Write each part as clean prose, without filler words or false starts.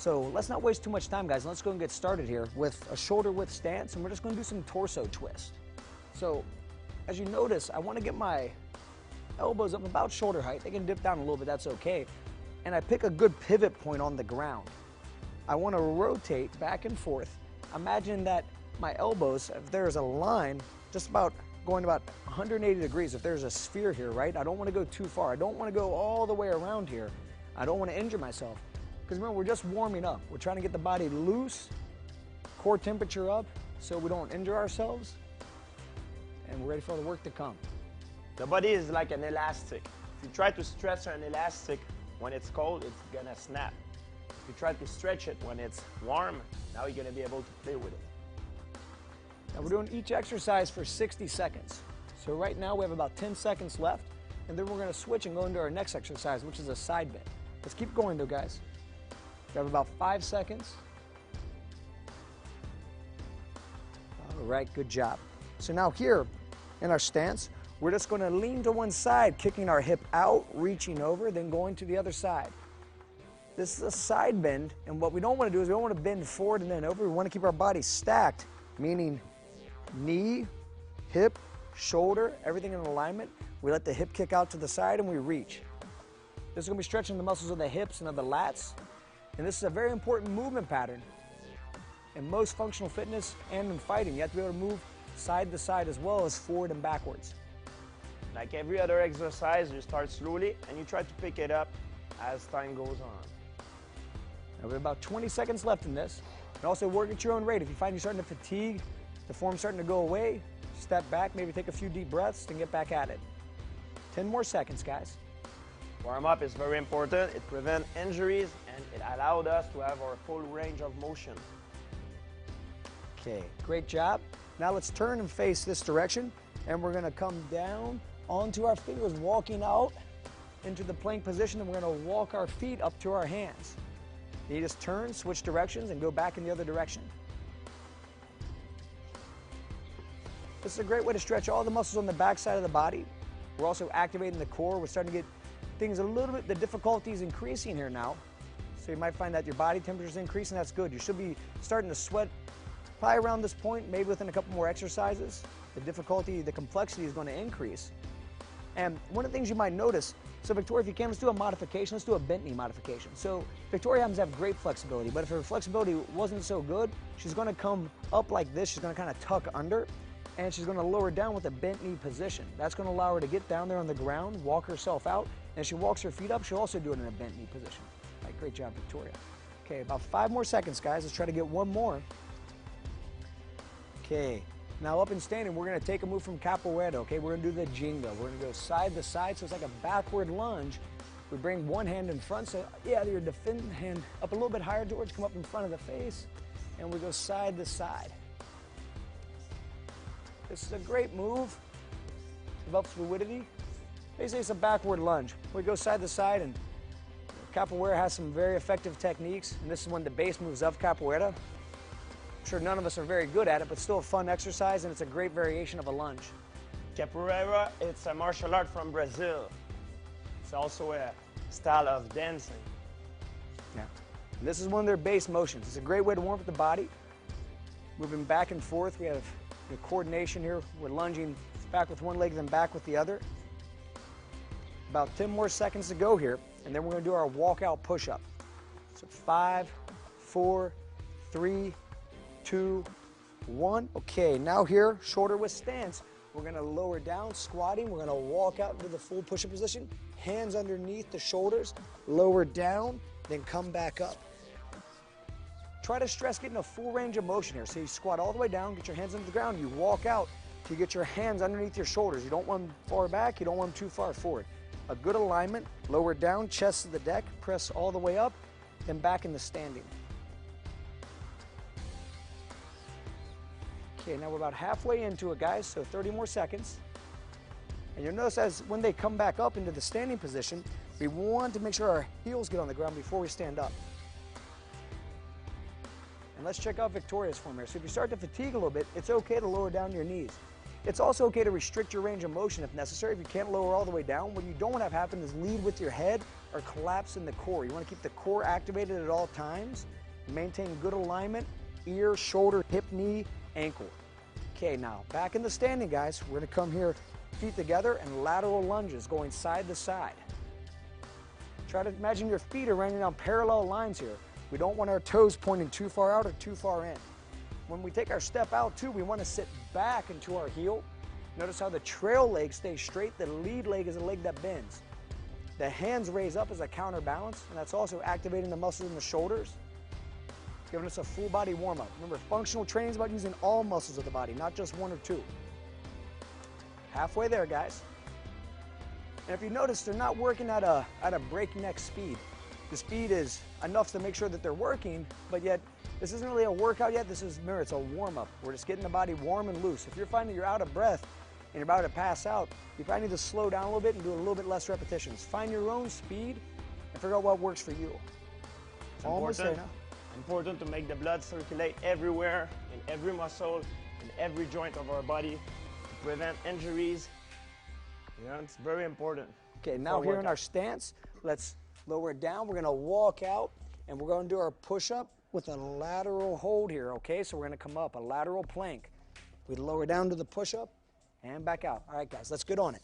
So let's not waste too much time, guys. Let's go and get started here with a shoulder width stance, and we're just going to do some torso twist. So as you notice, I want to get my elbows up about shoulder height. They can dip down a little bit, that's okay. And I pick a good pivot point on the ground. I want to rotate back and forth. Imagine that my elbows, if there's a line, just about going about 180 degrees, if there's a sphere here, right? I don't want to go too far. I don't want to go all the way around here. I don't want to injure myself. Because remember, we're just warming up. We're trying to get the body loose, core temperature up, so we don't injure ourselves, and we're ready for the work to come. The body is like an elastic. If you try to stretch an elastic when it's cold, it's gonna snap. If you try to stretch it when it's warm, now you're gonna be able to play with it. Now we're doing each exercise for 60 seconds. So right now we have about 10 seconds left, and then we're gonna switch and go into our next exercise, which is a side bend. Let's keep going though, guys. We have about 5 seconds. All right, good job. So now here in our stance, we're just going to lean to one side, kicking our hip out, reaching over, then going to the other side. This is a side bend, and what we don't want to do is we don't want to bend forward and then over. We want to keep our body stacked, meaning knee, hip, shoulder, everything in alignment. We let the hip kick out to the side and we reach. This is going to be stretching the muscles of the hips and of the lats. And this is a very important movement pattern in most functional fitness and in fighting. You have to be able to move side to side as well as forward and backwards. Like every other exercise, you start slowly and you try to pick it up as time goes on. Now we have about 20 seconds left in this. And also work at your own rate. If you find you're starting to fatigue, the form's starting to go away, step back, maybe take a few deep breaths and get back at it. 10 more seconds, guys. Warm-up is very important. It prevents injuries and it allowed us to have our full range of motion. Okay, great job. Now let's turn and face this direction, and we're gonna come down onto our fingers, walking out into the plank position, and we're gonna walk our feet up to our hands. You just turn, switch directions, and go back in the other direction. This is a great way to stretch all the muscles on the back side of the body. We're also activating the core. We're starting to get things a little bit, the difficulty is increasing here now. So you might find that your body temperature is increasing, that's good. You should be starting to sweat probably around this point, maybe within a couple more exercises. The difficulty, the complexity is going to increase. And one of the things you might notice, so Victoria, if you can, let's do a modification. Let's do a bent knee modification. So Victoria happens to have great flexibility, but if her flexibility wasn't so good, she's going to come up like this. She's going to kind of tuck under, and she's going to lower down with a bent knee position. That's going to allow her to get down there on the ground, walk herself out, and as she walks her feet up, she'll also do it in a bent knee position. All right, great job, Victoria. Okay, about 5 more seconds, guys. Let's try to get one more. Okay, now up and standing, we're gonna take a move from capoeira, okay? We're gonna do the jingo. We're gonna go side to side, so it's like a backward lunge. We bring one hand in front, so yeah, your defending hand up a little bit higher, George, come up in front of the face, and we go side to side. This is a great move. Develops fluidity. Basically, it's a backward lunge. We go side to side, and capoeira has some very effective techniques, and this is one of the base moves of capoeira. I'm sure none of us are very good at it, but still a fun exercise, and it's a great variation of a lunge. Capoeira, it's a martial art from Brazil. It's also a style of dancing. Yeah. And this is one of their base motions. It's a great way to warm up the body. Moving back and forth. We have the coordination here. We're lunging back with one leg, then back with the other. About 10 more seconds to go here, and then we're going to do our walkout push-up. So 5, 4, 3, 2, 1. Okay, now here, shoulder width stance. We're going to lower down, squatting. We're going to walk out into the full push-up position. Hands underneath the shoulders, lower down, then come back up. Try to stress getting a full range of motion here. So you squat all the way down, get your hands under the ground, you walk out till you get your hands underneath your shoulders. You don't want them far back, you don't want them too far forward. A good alignment, lower down, chest to the deck, press all the way up, then back into standing. Okay, now we're about halfway into it, guys, so 30 more seconds. And you'll notice as when they come back up into the standing position, we want to make sure our heels get on the ground before we stand up. And let's check out Victoria's form here. So if you start to fatigue a little bit, it's okay to lower down your knees. It's also okay to restrict your range of motion if necessary. If you can't lower all the way down, what you don't want to have happen is lead with your head or collapse in the core. You want to keep the core activated at all times. Maintain good alignment, ear, shoulder, hip, knee, ankle. Okay, now back in the standing, guys. We're going to come here, feet together, and lateral lunges going side to side. Try to imagine your feet are running on parallel lines here. We don't want our toes pointing too far out or too far in. When we take our step out too, we want to sit back into our heel. Notice how the trail leg stays straight, the lead leg is a leg that bends. The hands raise up as a counterbalance, and that's also activating the muscles in the shoulders, giving us a full body warm up. Remember, functional training is about using all muscles of the body, not just one or two. Halfway there, guys. And if you notice, they're not working at a breakneck speed. The speed is enough to make sure that they're working, but yet this isn't really a workout yet. Remember, it's a warm-up. We're just getting the body warm and loose. If you're finding you're out of breath and you're about to pass out, you probably need to slow down a little bit and do a little bit less repetitions. Find your own speed and figure out what works for you. It's important to make the blood circulate everywhere, in every muscle, in every joint of our body, to prevent injuries. You know, it's very important. Okay, now here in our stance, let's lower it down. We're going to walk out, and we're going to do our push-up with a lateral hold here, okay? So we're going to come up, a lateral plank. We lower down to the push-up and back out. All right, guys, let's get on it.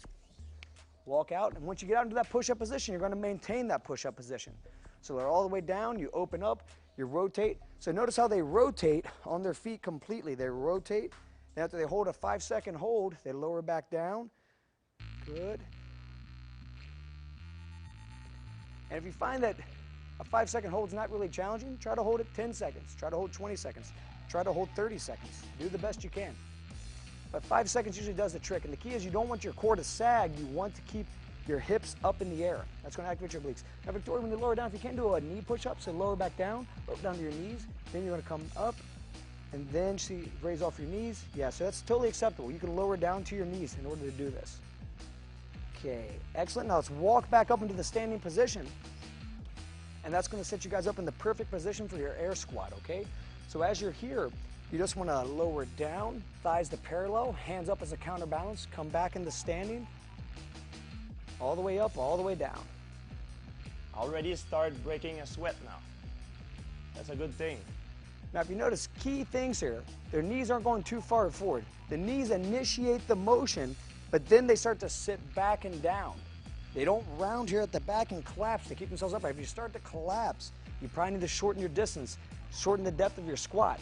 Walk out, and once you get out into that push-up position, you're going to maintain that push-up position. So they're all the way down, you open up, you rotate. So notice how they rotate on their feet completely. They rotate, then after they hold a 5-second hold, they lower back down. Good. And if you find that a 5-second hold is not really challenging, try to hold it 10 seconds. Try to hold 20 seconds. Try to hold 30 seconds. Do the best you can. But 5 seconds usually does the trick. And the key is you don't want your core to sag. You want to keep your hips up in the air. That's going to activate your obliques. Now, Victoria, when you lower down, if you can't do a knee push-up, so lower back down to your knees. Then you're going to come up, and then raise off your knees. Yeah, so that's totally acceptable. You can lower down to your knees in order to do this. Okay, excellent. Now let's walk back up into the standing position. And that's going to set you guys up in the perfect position for your air squat, okay? So as you're here, you just want to lower down, thighs to parallel, hands up as a counterbalance, come back into standing, all the way up, all the way down. Already start breaking a sweat now. That's a good thing. Now if you notice, key things here, their knees aren't going too far forward. The knees initiate the motion, but then they start to sit back and down. They don't round here at the back and collapse to keep themselves upright. If you start to collapse, you probably need to shorten your distance, shorten the depth of your squat.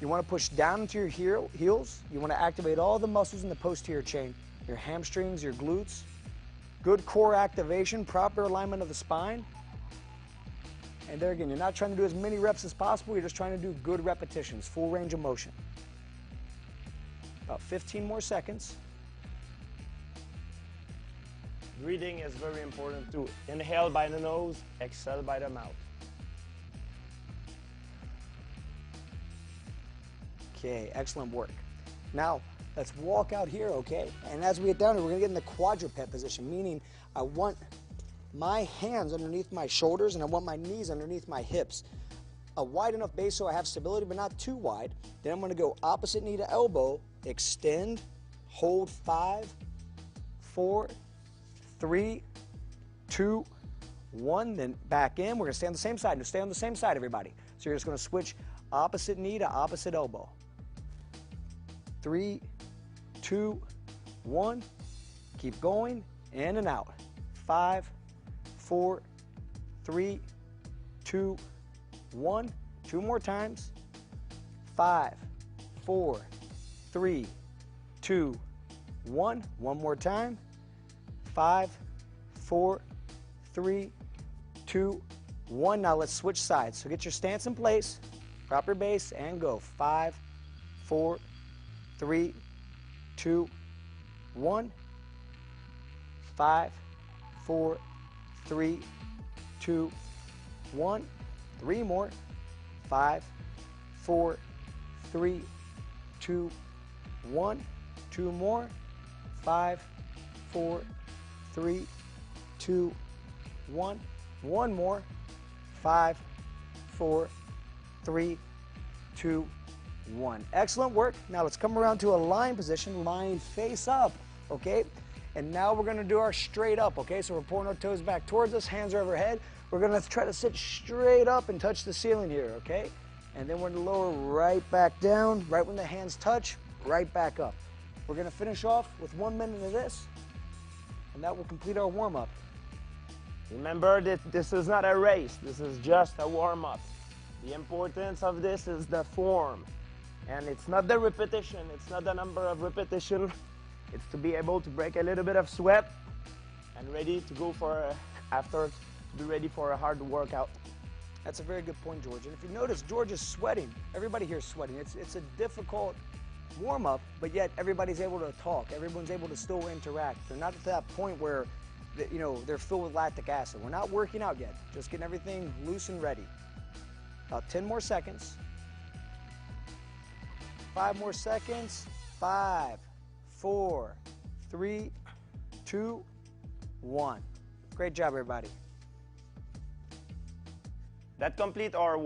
You want to push down into your heels. You want to activate all the muscles in the posterior chain, your hamstrings, your glutes. Good core activation, proper alignment of the spine. And there again, you're not trying to do as many reps as possible. You're just trying to do good repetitions, full range of motion. About 15 more seconds. Breathing is very important too. Inhale by the nose, exhale by the mouth. Okay, excellent work. Now, let's walk out here, okay? And as we get down here, we're gonna get in the quadruped position, meaning I want my hands underneath my shoulders and I want my knees underneath my hips. A wide enough base so I have stability, but not too wide. Then I'm gonna go opposite knee to elbow, extend, hold 5, 4, 3, 2, 1, then back in. We're gonna stay on the same side. Now stay on the same side, everybody. So you're just gonna switch opposite knee to opposite elbow. 3, 2, 1. Keep going, in and out. 5, 4, 3, 2, 1. 2 more times. 5, 4, 3, 2, 1. One more time. 5, 4, 3, 2, 1. Now let's switch sides. So get your stance in place, proper base, and go. 5, 4, 3, 2, 1. 5, 4, 3, 2, 1. 3 more. 5, 4, 3, 2, 1. 2 more. 5, 4, 3, 2, 1. 1 more. 5, 4, 3, 2, 1. Excellent work. Now let's come around to a lying position, lying face up, okay? And now we're gonna do our straight up, okay? So we're pulling our toes back towards us, hands are overhead. We're gonna try to sit straight up and touch the ceiling here, okay? And then we're gonna lower right back down, right when the hands touch, right back up. We're gonna finish off with 1 minute of this, and that will complete our warm-up. Remember that this is not a race, this is just a warm-up. The importance of this is the form. And it's not the repetition, it's not the number of repetition. It's to be able to break a little bit of sweat and ready to go for, after, to be ready for a hard workout. That's a very good point, George. And if you notice, George is sweating. Everybody here is sweating. It's a difficult warm-up, but yet everybody's able to talk. Everyone's able to still interact. They're not at that point where, they're filled with lactic acid. We're not working out yet. Just getting everything loose and ready. About 10 more seconds. 5 more seconds. 5, 4, 3, 2, 1. Great job, everybody. That completes our